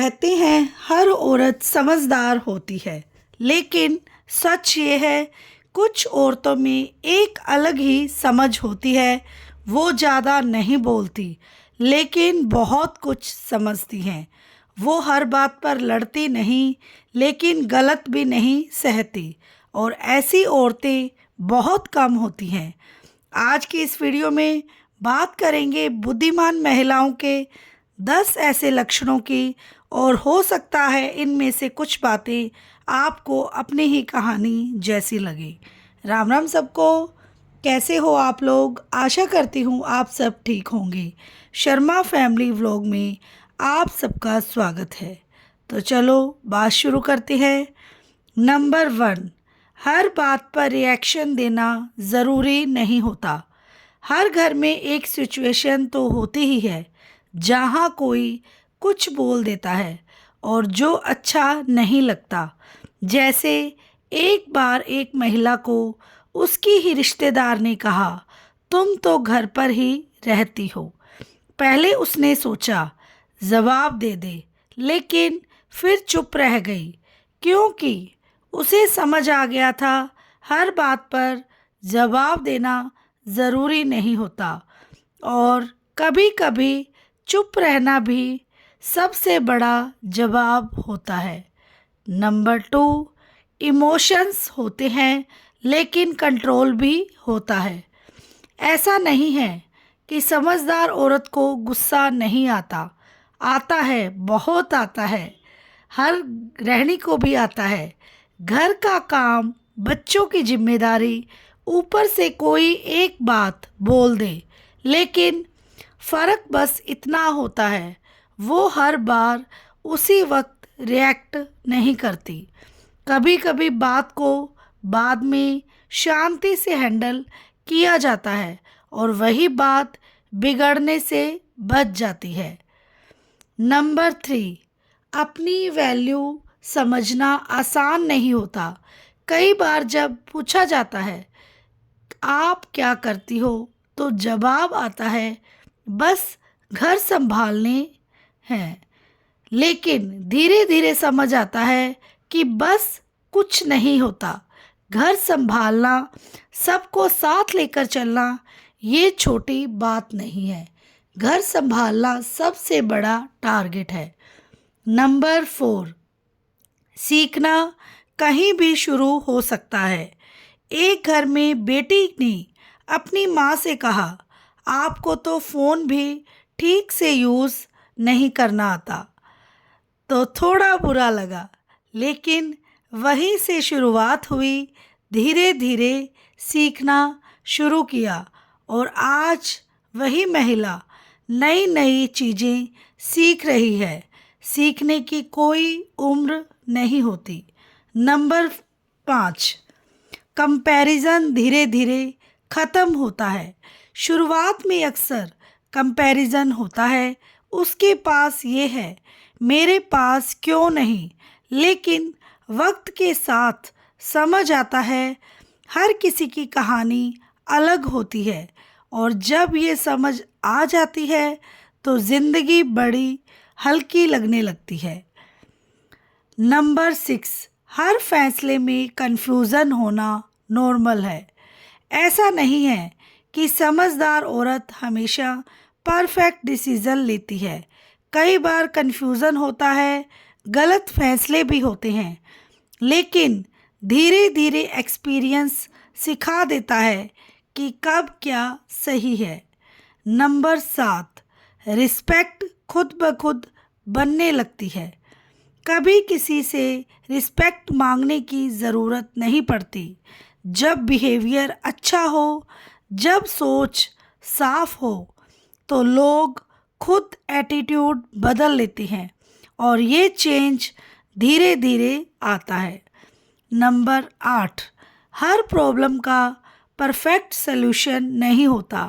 कहते हैं हर औरत समझदार होती है, लेकिन सच ये है कुछ औरतों में एक अलग ही समझ होती है। वो ज़्यादा नहीं बोलती, लेकिन बहुत कुछ समझती हैं। वो हर बात पर लड़ती नहीं, लेकिन गलत भी नहीं सहती। और ऐसी औरतें बहुत कम होती हैं। आज की इस वीडियो में बात करेंगे बुद्धिमान महिलाओं के 10 ऐसे लक्षणों की, और हो सकता है इनमें से कुछ बातें आपको अपनी ही कहानी जैसी लगे। राम राम सबको, कैसे हो आप लोग? आशा करती हूँ आप सब ठीक होंगे। शर्मा फैमिली व्लॉग में आप सबका स्वागत है। तो चलो बात शुरू करते हैं। नंबर 1, हर बात पर रिएक्शन देना ज़रूरी नहीं होता। हर घर में एक सिचुएशन तो होती ही है जहाँ कोई कुछ बोल देता है और जो अच्छा नहीं लगता। जैसे एक बार एक महिला को उसकी ही रिश्तेदार ने कहा, तुम तो घर पर ही रहती हो। पहले उसने सोचा जवाब दे दे, लेकिन फिर चुप रह गई, क्योंकि उसे समझ आ गया था हर बात पर जवाब देना ज़रूरी नहीं होता, और कभी-कभी चुप रहना भी सबसे बड़ा जवाब होता है। नंबर 2, इमोशंस होते हैं लेकिन कंट्रोल भी होता है। ऐसा नहीं है कि समझदार औरत को गुस्सा नहीं आता। आता है, बहुत आता है। हर गृहिणी को भी आता है। घर का काम, बच्चों की जिम्मेदारी, ऊपर से कोई एक बात बोल दे, लेकिन फ़र्क बस इतना होता है वो हर बार उसी वक्त रिएक्ट नहीं करती। कभी कभी बात को बाद में शांति से हैंडल किया जाता है और वही बात बिगड़ने से बच जाती है। नंबर 3, अपनी वैल्यू समझना आसान नहीं होता। कई बार जब पूछा जाता है आप क्या करती हो, तो जवाब आता है बस घर संभालने हैं। लेकिन धीरे धीरे समझ आता है कि बस कुछ नहीं होता। घर संभालना, सबको साथ लेकर चलना, ये छोटी बात नहीं है। घर संभालना सबसे बड़ा टारगेट है। नंबर 4, सीखना कहीं भी शुरू हो सकता है। एक घर में बेटी ने अपनी माँ से कहा, आपको तो फ़ोन भी ठीक से यूज़ नहीं करना आता। तो थोड़ा बुरा लगा, लेकिन वहीं से शुरुआत हुई। धीरे धीरे सीखना शुरू किया, और आज वही महिला नई नई चीज़ें सीख रही है। सीखने की कोई उम्र नहीं होती। नंबर 5, कंपैरिजन धीरे धीरे ख़त्म होता है। शुरुआत में अक्सर कंपैरिजन होता है, उसके पास ये है, मेरे पास क्यों नहीं। लेकिन वक्त के साथ समझ आता है हर किसी की कहानी अलग होती है, और जब ये समझ आ जाती है तो ज़िंदगी बड़ी हल्की लगने लगती है। नंबर 6, हर फैसले में कंफ्यूजन होना नॉर्मल है। ऐसा नहीं है कि समझदार औरत हमेशा परफेक्ट डिसीज़न लेती है। कई बार कंफ्यूजन होता है, गलत फैसले भी होते हैं, लेकिन धीरे धीरे एक्सपीरियंस सिखा देता है कि कब क्या सही है। नंबर 7, रिस्पेक्ट खुद ब खुद बनने लगती है। कभी किसी से रिस्पेक्ट मांगने की ज़रूरत नहीं पड़ती। जब बिहेवियर अच्छा हो, जब सोच साफ हो, तो लोग खुद एटीट्यूड बदल लेते हैं, और ये चेंज धीरे धीरे आता है। नंबर 8, हर प्रॉब्लम का परफेक्ट सल्यूशन नहीं होता।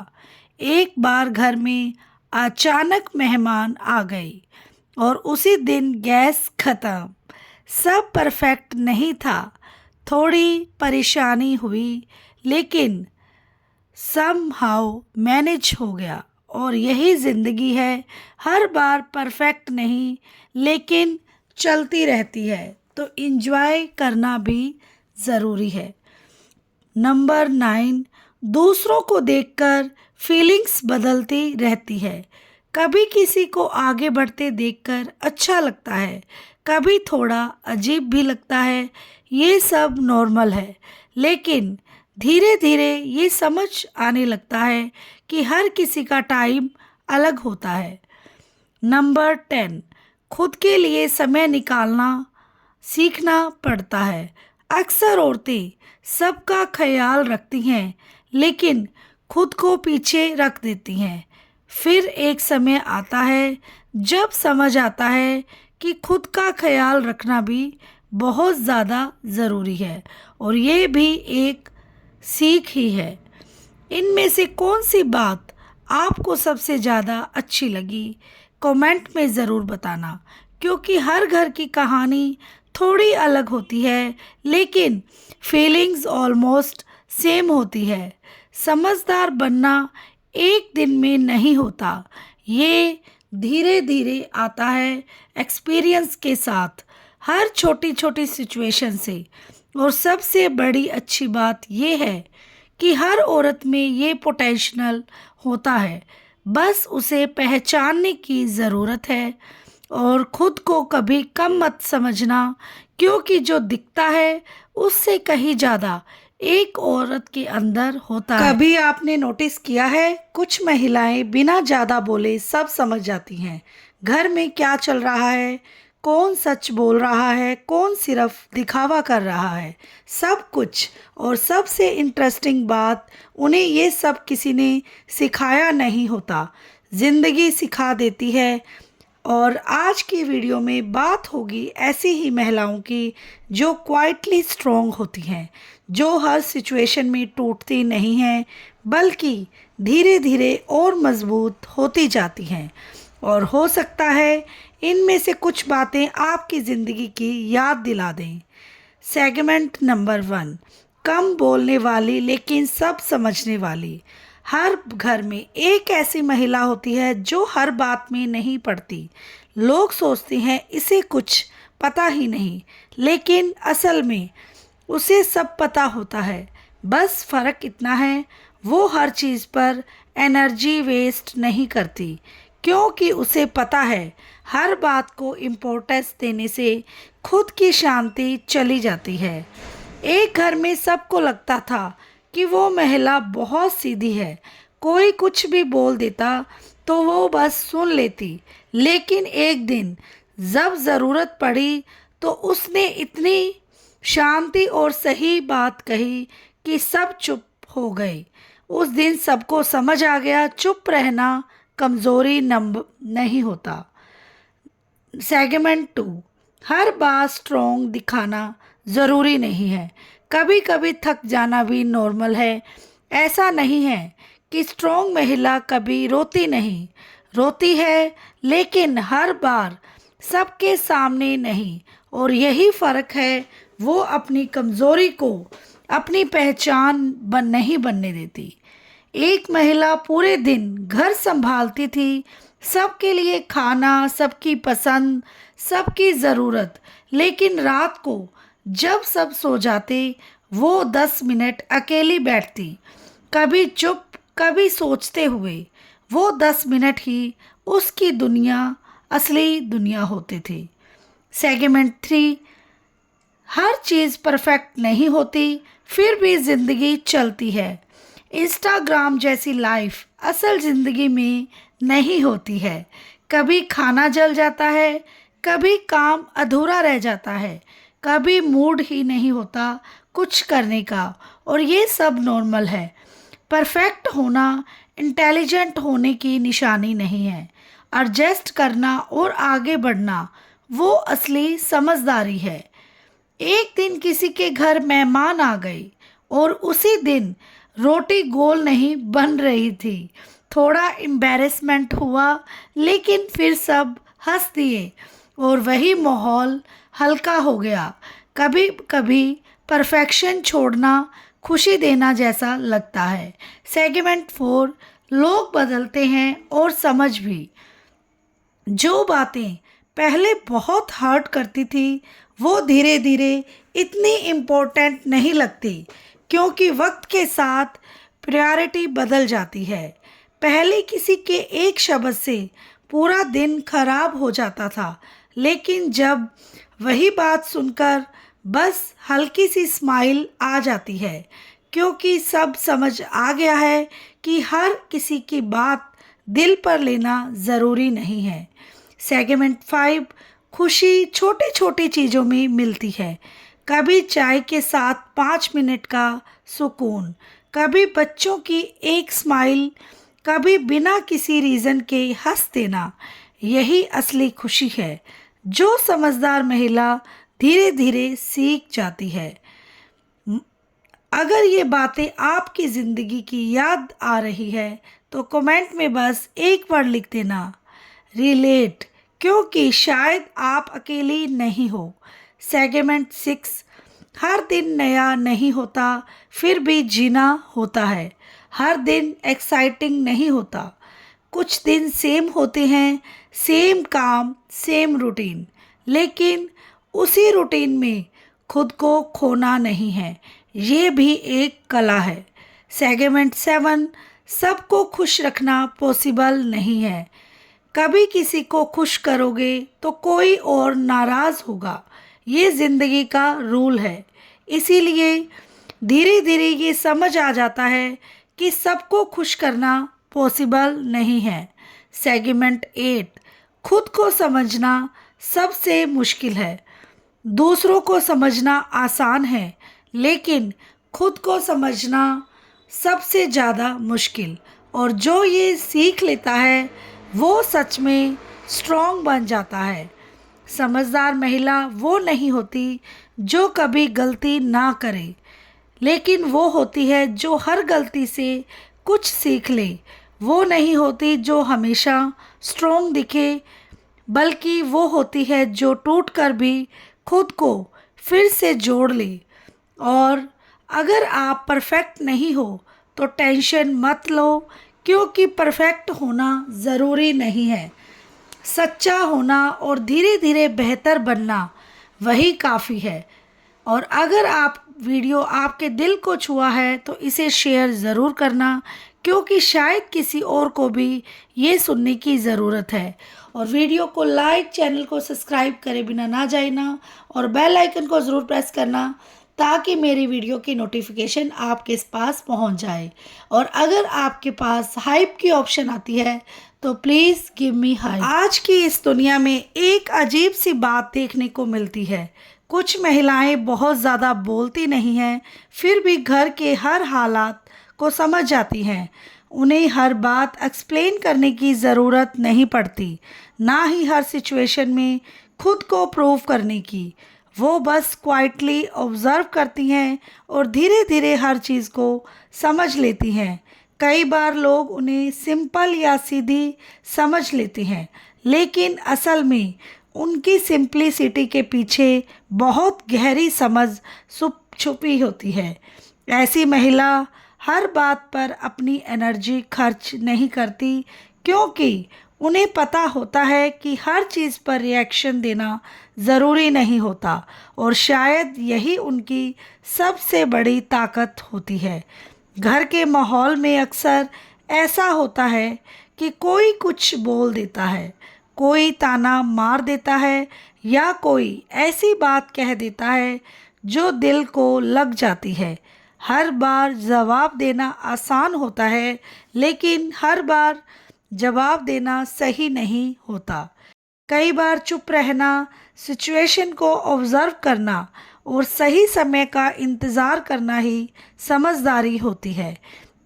एक बार घर में अचानक मेहमान आ गई और उसी दिन गैस ख़त्म। सब परफेक्ट नहीं था, थोड़ी परेशानी हुई, लेकिन समहाउ मैनेज हो गया, और यही ज़िंदगी है, हर बार परफेक्ट नहीं लेकिन चलती रहती है, तो एंजॉय करना भी ज़रूरी है। नंबर 9, दूसरों को देखकर फीलिंग्स बदलती रहती है। कभी किसी को आगे बढ़ते देखकर अच्छा लगता है, कभी थोड़ा अजीब भी लगता है। ये सब नॉर्मल है, लेकिन धीरे धीरे ये समझ आने लगता है कि हर किसी का टाइम अलग होता है। नंबर 10, खुद के लिए समय निकालना सीखना पड़ता है। अक्सर औरतें सबका ख्याल रखती हैं, लेकिन खुद को पीछे रख देती हैं। फिर एक समय आता है जब समझ आता है कि खुद का ख्याल रखना भी बहुत ज़्यादा ज़रूरी है, और ये भी एक सीख ही है। इनमें से कौन सी बात आपको सबसे ज़्यादा अच्छी लगी, कमेंट में ज़रूर बताना, क्योंकि हर घर की कहानी थोड़ी अलग होती है, लेकिन फीलिंग्स ऑलमोस्ट सेम होती है। समझदार बनना एक दिन में नहीं होता, ये धीरे धीरे आता है एक्सपीरियंस के साथ, हर छोटी छोटी सिचुएशन से। और सबसे बड़ी अच्छी बात ये है कि हर औरत में ये पोटेंशियल होता है, बस उसे पहचानने की ज़रूरत है। और खुद को कभी कम मत समझना, क्योंकि जो दिखता है उससे कहीं ज़्यादा एक औरत के अंदर होता है। कभी आपने नोटिस किया है, कुछ महिलाएं बिना ज़्यादा बोले सब समझ जाती हैं। घर में क्या चल रहा है, कौन सच बोल रहा है, कौन सिर्फ दिखावा कर रहा है, सब कुछ। और सबसे इंटरेस्टिंग बात, उन्हें ये सब किसी ने सिखाया नहीं होता, ज़िंदगी सिखा देती है। और आज की वीडियो में बात होगी ऐसी ही महिलाओं की जो क्वाइटली स्ट्रॉन्ग होती हैं, जो हर सिचुएशन में टूटती नहीं हैं, बल्कि धीरे धीरे और मजबूत होती जाती हैं। और हो सकता है इनमें से कुछ बातें आपकी ज़िंदगी की याद दिला दें। सेगमेंट नंबर 1, कम बोलने वाली लेकिन सब समझने वाली। हर घर में एक ऐसी महिला होती है जो हर बात में नहीं पड़ती। लोग सोचते हैं इसे कुछ पता ही नहीं, लेकिन असल में उसे सब पता होता है। बस फ़र्क इतना है, वो हर चीज़ पर एनर्जी वेस्ट नहीं करती, क्योंकि उसे पता है हर बात को इम्पोर्टेंस देने से खुद की शांति चली जाती है। एक घर में सबको लगता था कि वो महिला बहुत सीधी है, कोई कुछ भी बोल देता तो वो बस सुन लेती। लेकिन एक दिन जब ज़रूरत पड़ी तो उसने इतनी शांति और सही बात कही कि सब चुप हो गए। उस दिन सबको समझ आ गया, चुप रहना कमज़ोरी नहीं होता। सेगमेंट 2, हर बात स्ट्रॉन्ग दिखाना ज़रूरी नहीं है। कभी कभी थक जाना भी नॉर्मल है। ऐसा नहीं है कि स्ट्रॉन्ग महिला कभी रोती नहीं, रोती है, लेकिन हर बार सबके सामने नहीं। और यही फ़र्क है, वो अपनी कमज़ोरी को अपनी पहचान नहीं बनने देती। एक महिला पूरे दिन घर संभालती थी, सबके लिए खाना, सबकी पसंद, सबकी ज़रूरत, लेकिन रात को जब सब सो जाते वो 10 मिनट अकेली बैठती, कभी चुप, कभी सोचते हुए। वो 10 मिनट ही उसकी दुनिया, असली दुनिया होते थे। सेगमेंट 3, हर चीज़ परफेक्ट नहीं होती, फिर भी ज़िंदगी चलती है। इंस्टाग्राम जैसी लाइफ असल ज़िंदगी में नहीं होती है। कभी खाना जल जाता है, कभी काम अधूरा रह जाता है, कभी मूड ही नहीं होता कुछ करने का, और ये सब नॉर्मल है। परफेक्ट होना इंटेलिजेंट होने की निशानी नहीं है। एडजस्ट करना और आगे बढ़ना वो असली समझदारी है। एक दिन किसी के घर मेहमान आ गए और उसी दिन रोटी गोल नहीं बन रही थी। थोड़ा एम्बैरेसमेंट हुआ, लेकिन फिर सब हंस दिए और वही माहौल हल्का हो गया। कभी कभी परफेक्शन छोड़ना खुशी देना जैसा लगता है। सेगमेंट 4, लोग बदलते हैं और समझ भी। जो बातें पहले बहुत हर्ट करती थी वो धीरे धीरे इतनी इम्पोर्टेंट नहीं लगती, क्योंकि वक्त के साथ प्रायोरिटी बदल जाती है। पहले किसी के एक शब्द से पूरा दिन खराब हो जाता था, लेकिन जब वही बात सुनकर बस हल्की सी स्माइल आ जाती है, क्योंकि सब समझ आ गया है कि हर किसी की बात दिल पर लेना ज़रूरी नहीं है। सेगमेंट 5, खुशी छोटी छोटी चीज़ों में मिलती है। कभी चाय के साथ 5 मिनट का सुकून, कभी बच्चों की एक स्माइल, कभी बिना किसी रीज़न के हंस देना, यही असली खुशी है जो समझदार महिला धीरे धीरे सीख जाती है। अगर ये बातें आपकी ज़िंदगी की याद आ रही है तो कमेंट में बस एक वर्ड लिख देना, रिलेट, क्योंकि शायद आप अकेली नहीं हो। सेगमेंट 6, हर दिन नया नहीं होता, फिर भी जीना होता है। हर दिन एक्साइटिंग नहीं होता, कुछ दिन सेम होते हैं, सेम काम, सेम रूटीन, लेकिन उसी रूटीन में खुद को खोना नहीं है, ये भी एक कला है। सेगमेंट 7, सबको खुश रखना पॉसिबल नहीं है। कभी किसी को खुश करोगे तो कोई और नाराज़ होगा, ये ज़िंदगी का रूल है। इसीलिए धीरे धीरे ये समझ आ जाता है कि सबको खुश करना पॉसिबल नहीं है। सेगमेंट 8, खुद को समझना सबसे मुश्किल है। दूसरों को समझना आसान है, लेकिन खुद को समझना सबसे ज़्यादा मुश्किल, और जो ये सीख लेता है वो सच में स्ट्रॉन्ग बन जाता है। समझदार महिला वो नहीं होती जो कभी गलती ना करे, लेकिन वो होती है जो हर गलती से कुछ सीख ले। वो नहीं होती जो हमेशा स्ट्रॉन्ग दिखे, बल्कि वो होती है जो टूट कर भी खुद को फिर से जोड़ ले। और अगर आप परफेक्ट नहीं हो तो टेंशन मत लो, क्योंकि परफेक्ट होना ज़रूरी नहीं है। सच्चा होना और धीरे धीरे बेहतर बनना वही काफ़ी है। और अगर आप वीडियो आपके दिल को छुआ है तो इसे शेयर ज़रूर करना, क्योंकि शायद किसी और को भी ये सुनने की ज़रूरत है। और वीडियो को लाइक, चैनल को सब्सक्राइब करे बिना ना जाना, और बेल आइकन को ज़रूर प्रेस करना ताकि मेरी वीडियो की नोटिफिकेशन आपके पास पहुंच जाए। और अगर आपके पास हाइप की ऑप्शन आती है तो प्लीज़ गिव मी हाइप। आज की इस दुनिया में एक अजीब सी बात देखने को मिलती है। कुछ महिलाएं बहुत ज़्यादा बोलती नहीं हैं, फिर भी घर के हर हालात को समझ जाती हैं। उन्हें हर बात एक्सप्लेन करने की ज़रूरत नहीं पड़ती, ना ही हर सिचुएशन में खुद को प्रूव करने की। वो बस क्वाइटली ऑब्ज़र्व करती हैं और धीरे धीरे हर चीज़ को समझ लेती हैं। कई बार लोग उन्हें सिंपल या सीधी समझ लेते हैं, लेकिन असल में उनकी सिंप्लिसिटी के पीछे बहुत गहरी समझ छुपी होती है। ऐसी महिला हर बात पर अपनी एनर्जी खर्च नहीं करती, क्योंकि उन्हें पता होता है कि हर चीज़ पर रिएक्शन देना ज़रूरी नहीं होता, और शायद यही उनकी सबसे बड़ी ताकत होती है। घर के माहौल में अक्सर ऐसा होता है कि कोई कुछ बोल देता है, कोई ताना मार देता है, या कोई ऐसी बात कह देता है जो दिल को लग जाती है। हर बार जवाब देना आसान होता है, लेकिन हर बार जवाब देना सही नहीं होता। कई बार चुप रहना, सिचुएशन को ऑब्ज़र्व करना और सही समय का इंतज़ार करना ही समझदारी होती है,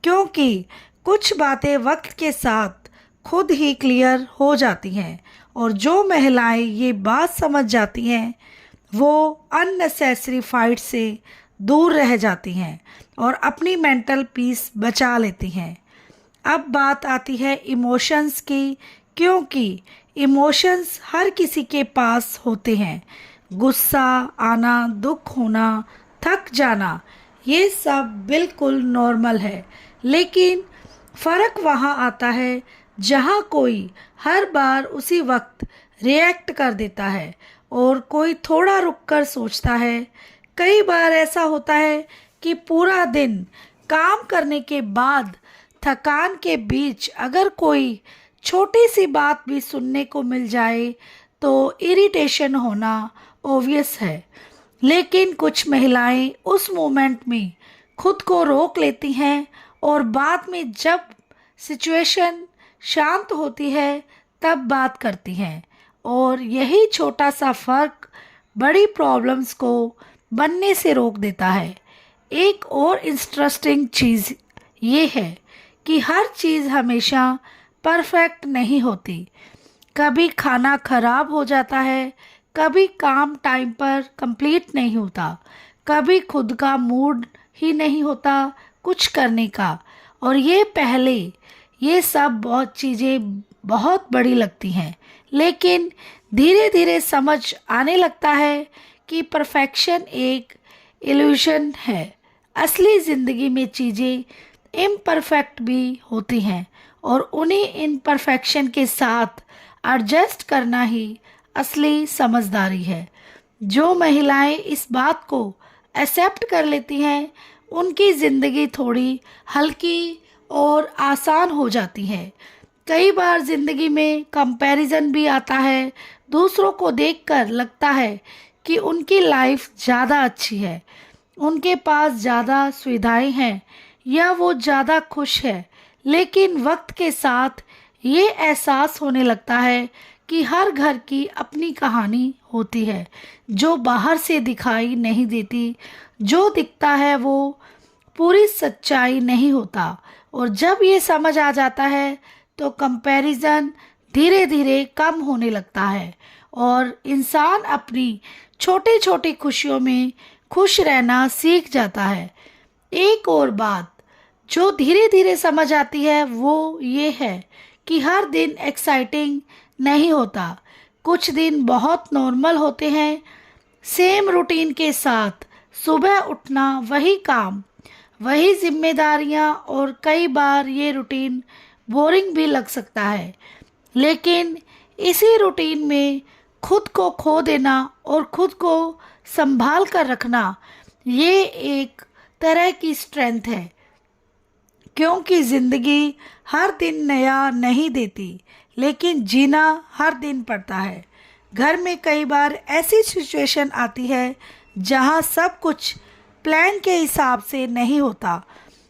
क्योंकि कुछ बातें वक्त के साथ खुद ही क्लियर हो जाती हैं। और जो महिलाएं ये बात समझ जाती हैं वो अननेसेसरी फाइट से दूर रह जाती हैं और अपनी मेंटल पीस बचा लेती हैं। अब बात आती है इमोशंस की, क्योंकि इमोशंस हर किसी के पास होते हैं। गुस्सा आना, दुख होना, थक जाना, ये सब बिल्कुल नॉर्मल है, लेकिन फ़र्क वहाँ आता है जहाँ कोई हर बार उसी वक्त रिएक्ट कर देता है और कोई थोड़ा रुककर सोचता है। कई बार ऐसा होता है कि पूरा दिन काम करने के बाद थकान के बीच अगर कोई छोटी सी बात भी सुनने को मिल जाए तो इरिटेशन होना ऑब्वियस है। लेकिन कुछ महिलाएं उस मोमेंट में खुद को रोक लेती हैं और बाद में जब सिचुएशन शांत होती है तब बात करती हैं, और यही छोटा सा फ़र्क बड़ी प्रॉब्लम्स को बनने से रोक देता है। एक और इंटरेस्टिंग चीज़ ये है कि हर चीज़ हमेशा परफेक्ट नहीं होती। कभी खाना खराब हो जाता है, कभी काम टाइम पर कंप्लीट नहीं होता, कभी खुद का मूड ही नहीं होता कुछ करने का, और ये सब बहुत चीज़ें बहुत बड़ी लगती हैं। लेकिन धीरे धीरे समझ आने लगता है कि परफेक्शन एक इल्यूशन है। असली ज़िंदगी में चीज़ें इम्परफेक्ट भी होती हैं और उन्हें इम्परफेक्शन के साथ एडजस्ट करना ही असली समझदारी है। जो महिलाएं इस बात को एक्सेप्ट कर लेती हैं उनकी ज़िंदगी थोड़ी हल्की और आसान हो जाती है। कई बार ज़िंदगी में कंपैरिजन भी आता है। दूसरों को देखकर लगता है कि उनकी लाइफ ज़्यादा अच्छी है, उनके पास ज़्यादा सुविधाएं हैं या वो ज़्यादा खुश है। लेकिन वक्त के साथ ये एहसास होने लगता है कि हर घर की अपनी कहानी होती है जो बाहर से दिखाई नहीं देती। जो दिखता है वो पूरी सच्चाई नहीं होता, और जब ये समझ आ जाता है तो कंपैरिजन धीरे धीरे कम होने लगता है और इंसान अपनी छोटी छोटी खुशियों में खुश रहना सीख जाता है। एक और बात जो धीरे धीरे समझ आती है वो ये है कि हर दिन एक्साइटिंग नहीं होता। कुछ दिन बहुत नॉर्मल होते हैं, सेम रूटीन के साथ सुबह उठना, वही काम, वही जिम्मेदारियां, और कई बार ये रूटीन बोरिंग भी लग सकता है। लेकिन इसी रूटीन में खुद को खो देना और खुद को संभाल कर रखना ये एक तरह की स्ट्रेंथ है, क्योंकि ज़िंदगी हर दिन नया नहीं देती, लेकिन जीना हर दिन पड़ता है। घर में कई बार ऐसी सिचुएशन आती है जहां सब कुछ प्लान के हिसाब से नहीं होता।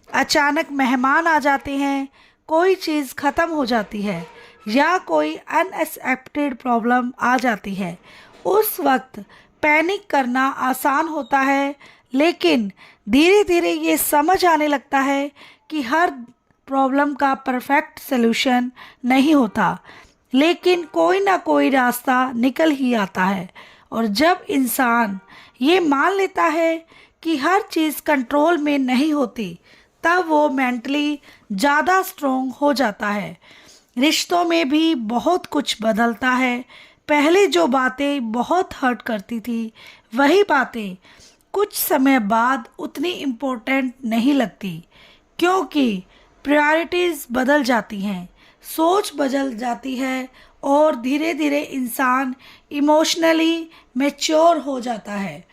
अचानक मेहमान आ जाते हैं, कोई चीज़ ख़त्म हो जाती है या कोई अनएक्सपेक्टेड प्रॉब्लम आ जाती है। उस वक्त पैनिक करना आसान होता है, लेकिन धीरे धीरे ये समझ आने लगता है कि हर प्रॉब्लम का परफेक्ट सलूशन नहीं होता, लेकिन कोई ना कोई रास्ता निकल ही आता है। और जब इंसान ये मान लेता है कि हर चीज़ कंट्रोल में नहीं होती, तब वो मेंटली ज़्यादा स्ट्रोंग हो जाता है। रिश्तों में भी बहुत कुछ बदलता है। पहले जो बातें बहुत हर्ट करती थी वही बातें कुछ समय बाद उतनी इम्पोर्टेंट नहीं लगती, क्योंकि प्रायोरिटीज़ बदल जाती हैं, सोच बदल जाती है और धीरे धीरे इंसान इमोशनली मैच्योर हो जाता है।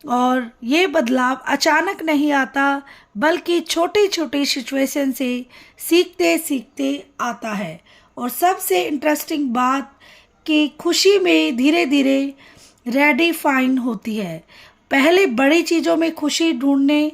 और ये बदलाव अचानक नहीं आता, बल्कि छोटी छोटी सिचुएशन से सीखते सीखते आता है। और सबसे इंटरेस्टिंग बात कि खुशी में धीरे धीरे रेडिफाइन होती है। पहले बड़ी चीज़ों में खुशी ढूंढने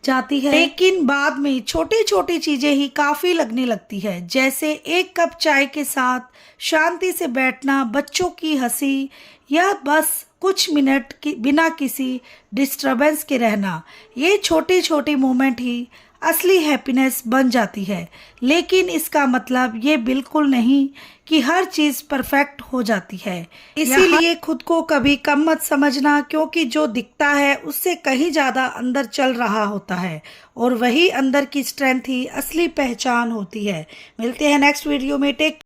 जाती है, लेकिन बाद में छोटी छोटी चीज़ें ही काफ़ी लगने लगती है। जैसे एक कप चाय के साथ शांति से बैठना, बच्चों की हंसी, या बस कुछ मिनट बिना किसी डिस्टरबेंस के रहना। ये छोटी छोटी मोमेंट ही असली हैप्पीनेस बन जाती है। लेकिन इसका मतलब ये बिल्कुल नहीं कि हर चीज़ परफेक्ट हो जाती है। इसीलिए खुद को कभी कम मत समझना, क्योंकि जो दिखता है उससे कहीं ज़्यादा अंदर चल रहा होता है, और वही अंदर की स्ट्रेंथ ही असली पहचान होती है। मिलते हैं नेक्स्ट वीडियो में। टेक